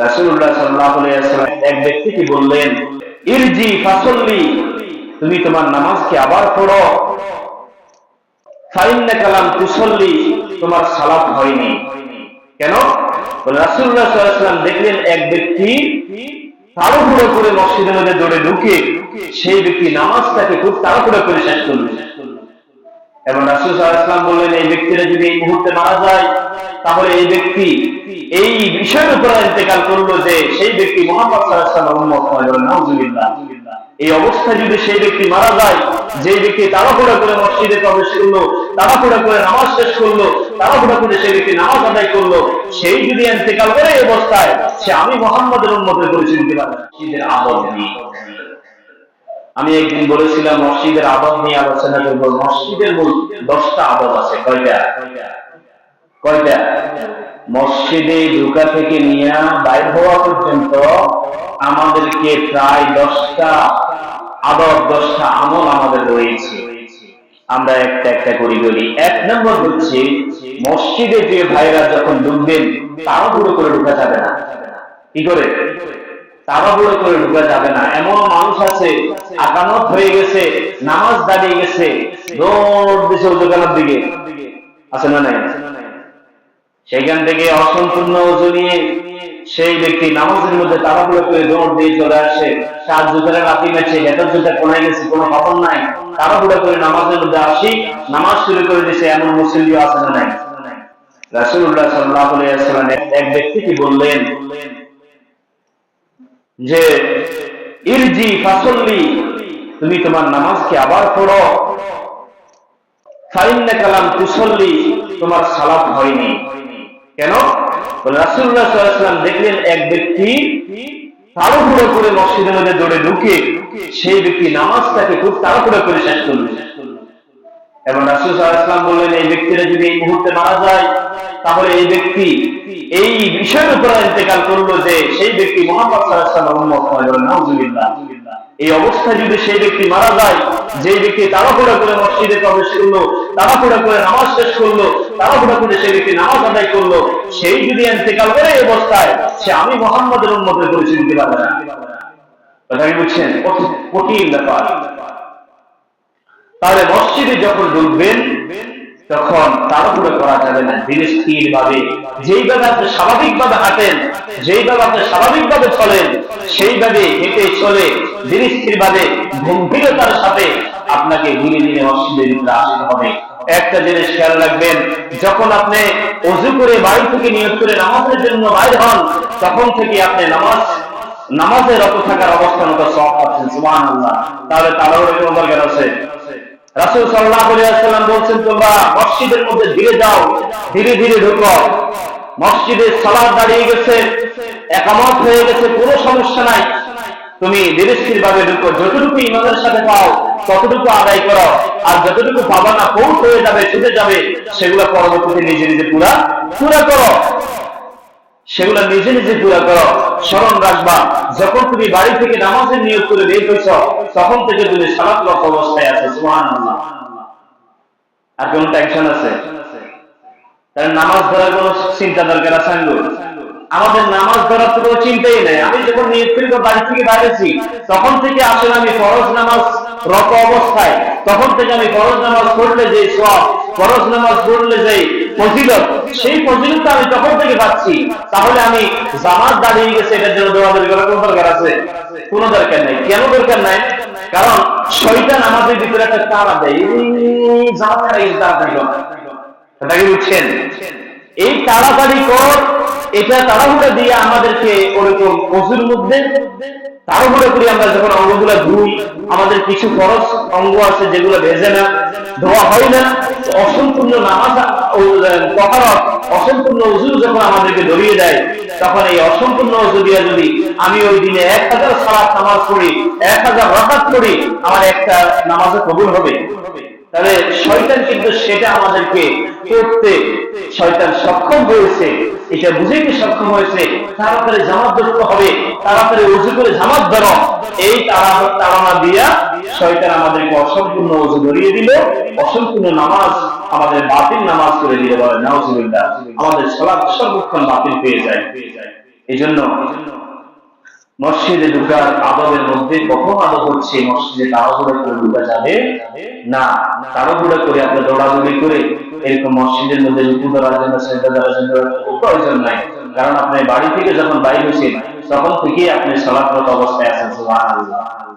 রাসূলুল্লাহ সাল্লাল্লাহু আলাইহি ওয়াসাল্লাম এক ব্যক্তিকে বললেন, ইরজি ফাসাল্লি, তুমি তোমার নামাজকে আবার পড়ো, ফাইন্নাকা লাম তুসাল্লি, তোমার সালাত হয়নি। কেন? রাসূলুল্লাহ সাল্লাল্লাহু আলাইহি ওয়াসাল্লাম দেখলেন এক ব্যক্তি তাড়াহুড়ো করে মসজিদের মধ্যে দৌড়ে ঢুকে সেই ব্যক্তি নামাজটাকে খুব তাড়াহুড়ো করে শেষ করল। এবং রাসূল সাল্লাল্লাহু আলাইহি ওয়াসাল্লাম বললেন, এই ব্যক্তিরা যদি এই মুহূর্তে মারা যায় তাহলে এই ব্যক্তি এই বিষয়ের উপর ইন্তেকাল করলো যে সেই ব্যক্তি মুহাম্মদ সাল্লাল্লাহু আলাইহি ওয়াসাল্লামের উম্মত হয়। নাউজুবিল্লাহ। এই অবস্থায় যদি সেই ব্যক্তি মারা যায়, যে ব্যক্তি তাড়াহুড়ো করে মসজিদে প্রবেশ করলো, তাড়াহুড়ো করে নামাজ শেষ করলো, তাড়াহুড়ো করে সেই ব্যক্তি নামাজ আদায় করলো, সেই যদি ইন্তেকাল করে এই অবস্থায়, সে আমি মুহাম্মদের উম্মতের পরিচয় দিতে পারবে মসজিদের আদব নিয়ে। আমি একদিন বলেছিলাম মসজিদের আদব নিয়ে আলোচনা করবো। মসজিদের মূল 10টা আদব আছে। কয়টা? মসজিদে ঢোকা থেকে নিয়ে বাইর হওয়া পর্যন্ত আমাদেরকে প্রায় 10টা আদব, 10টা আমল আমাদের রয়েছে। আমরা একটা একটা করে বলি। 1 নম্বর হচ্ছে, মসজিদে যে ভাইরা যখন ঢুকবেন তাড়াহুড়ো করে ঢোকা যাবে না। কি করে? তাড়াহুড়ো করে ঢোকা যাবে না। এমন মানুষ আছে আকামত হয়ে গেছে, নামাজ দাঁড়িয়ে গেছে, দৌড় দিছে ওজুখানার দিকে, আছে না নাই? সেখান থেকে অসম্পূর্ণ ওযু নিয়ে সেই ব্যক্তি নামাজের মধ্যে তাড়াহুড়ো করে দৌড় দিয়ে চলে আসে, তার জুতার লাথি মেছে, হেঁটার জুতা কোনায় গেছে, কোনো খবর নাই, তাড়াহুড়ো করে নামাজের মধ্যে আসি, নামাজ শুরু করে দিছে, এমন মুসল্লি আছে না নাই? রাসূলুল্লাহ সাল্লাল্লাহু আলাইহি ওয়াসাল্লাম এক ব্যক্তিকে বললেন যে, ইরজি ফাসাল্লি, তুমি তোমার নামাজকে আবার পড়ো, ফাইন্নাকা লাম তুসাল্লি, তোমার সালাত হয়নি। কেন? রাসূলুল্লাহ সাল্লাল্লাহু আলাইহি ওয়াসাল্লাম দেখলেন এক ব্যক্তি তাড়াহুড়ো করে মসজিদের মধ্যে দৌড়ে ঢুকে সেই ব্যক্তি নামাজটাকে খুব তাড়াহুড়ো করে শেষ করল। এবং রাসূল সাল্লাল্লাহু আলাইহি ওয়াসাল্লাম বললেন, এই ব্যক্তিরা যদি এই মুহূর্তে মারা যায় তাহলে এই ব্যক্তি এই বিষয়ের উপর ইন্তেকাল করলো যে সেই ব্যক্তি মুহাম্মদ সাল্লাল্লাহু আলাইহি ওয়াসাল্লামের উম্মত হয়। নাউজুবিল্লাহ। এই অবস্থায় যদি সেই ব্যক্তি মারা যায়, যে ব্যক্তি তাড়াহুড়ো করে মসজিদে প্রবেশ করলো, তাড়াহুড়ো করে নামাজ শেষ করলো, তাড়াহুড়ো করে সেই ব্যক্তি নামাজ আদায় করলো, সেই যদি ইন্তেকাল করে এই অবস্থায়, সে আমি মুহাম্মদের উম্মতের পরিচয় দিতে পারবে না। কথা কি বুঝছেন? কঠিন ব্যাপার। তাহলে মসজিদে যখন ঢুকবেন তখন তাড়াহুড়ো করা যাবে না, ধীরে স্থির ভাবে, যেইভাবে আপনি স্বাভাবিকভাবে হাঁটেন, যেইভাবে আপনি স্বাভাবিকভাবে চলেন, সেইভাবে হেঁটে চলে ধীরে স্থির ভাবে গম্ভীরতার সাথে আপনাকে ধীরে ধীরে মসজিদের ভিতরে আসতে হবে। একটা জিনিস খেয়াল রাখবেন, যখন আপনি ওযু করে বাড়ি থেকে নিয়ত করে নামাজের জন্য বাইর হন, তখন থেকে আপনি নামাজে রত থাকার অবস্থান মতো সওয়াব পাচ্ছেন। সুবহানাল্লাহ। তাহলে তাড়াহুড়ো কোনো দরকার আছে? রাসূল সাল্লাল্লাহু আলাইহি ওয়াসাল্লাম বলেন, তোমরা মসজিদের মধ্যে ধীরে যাও, ধীরে ধীরে ঢুকো। মসজিদে সালাত দাঁড়িয়ে গেছে, ইকামত হয়ে গেছে, কোনো সমস্যা নাই, তুমি ধীরে স্থির ভাবে ঢুকো। যতটুকু ইমামের সাথে পাও ততটুকু আদায় করো, আর যতটুকু পাবা না, পৌঁছ হয়ে যাবে, ছুটে যাবে, সেগুলো পরবর্তীতে নিজে নিজে পুরা করো। সেগুলো নিজে নিজে পুরা করো। স্মরণ রাখবা, যখন তুমি বাড়ি থেকে নামাজের নিয়ত করে বের হইছো, তখন থেকে তুমি সালাতরত অবস্থায় আছো। সুবহানাল্লাহ। আর কোন টেনশন আছে? তাহলে নামাজ ধরার কোন চিন্তা দরকার আছে? আমাদের নামাজ ধরার তো কোনো চিন্তাই নেই। আমি যখন নিয়ত করে বাড়ি থেকে বাইরেছি, তখন থেকে আসলে আমি ফরজ নামাজ রত অবস্থায়, তখন থেকে আমি ফরজ নামাজ পড়লে যে সওয়াব, ফরজ নামাজ পড়লে যে ফজিলত, সেই ফজিলত আমি তখন থেকে পাচ্ছি। তাহলে আমি জামাত দাঁড়িয়ে গেছে, এটার জন্য দৌড়াদৌড়ি করার কোন দরকার আছে? কোনো দরকার নেই। কেন দরকার নাই? কারণ শয়তান আমাদের ভিতরে একটা তাড়া দেয়, জামাত তাড়াতাড়ি কর। এটা কি বুঝছেন? এই তাড়াতাড়ি কর, এটা তাড়াহুড়া দিয়ে আমাদেরকে ওরকম ওযুর মধ্যে তাড়াহুড়া করে আমরা যখন অঙ্গগুলো ধুই, আমাদের কিছু ফরজ অঙ্গ আছে যেগুলো ভেজে না, ধোয়া হয় না, অসম্পূর্ণ নামাজ তাহারত, অসম্পূর্ণ ওযু যখন আমাদেরকে ধরিয়ে দেয়, তখন এই অসম্পূর্ণ ওযু দিয়ে যদি আমি ওই দিনে 1000 সালাত নামাজ পড়ি, 1000 রাকাত পড়ি, আমার একটা নামাজে কবুল হবে। তাহলে শয়তান কিন্তু সেটা আমাদেরকে করতে শয়তান সক্ষম হয়েছে, এটা বুঝাইতে সক্ষম হয়েছে। তাড়াতাড়ি জামাত ধরতে হবে, তাড়াতাড়ি ওযু করে জামাত ধরো, এই তাড়না দিয়া শয়তান আমাদেরকে অসম্পূর্ণ ওযু ধরিয়ে দিল, অসম্পূর্ণ নামাজ আমাদের বাতিল নামাজ করে দিল। বলে নাউজুবিল্লাহ। আমাদের সালাত সর্বক্ষণ বাতিল হয়ে যায়। এই জন্য মসজিদে ঢুকার আদবের মধ্যে প্রথম আদব হচ্ছে মসজিদে তাড়াহুড়া করে ঢুকা যাবে না। তাড়াহুড়া করে আপনি দৌড়াদৌড়ি করে এরকম মসজিদের মধ্যে রুকু করার জন্য সেজদা দেওয়ার জন্য প্রয়োজন নাই। কারণ আপনি বাড়ি থেকে যখন বাইরে হয়েছেন তখন থেকেই আপনি সালাতরত অবস্থায় আছেন। সুবহানাল্লাহ।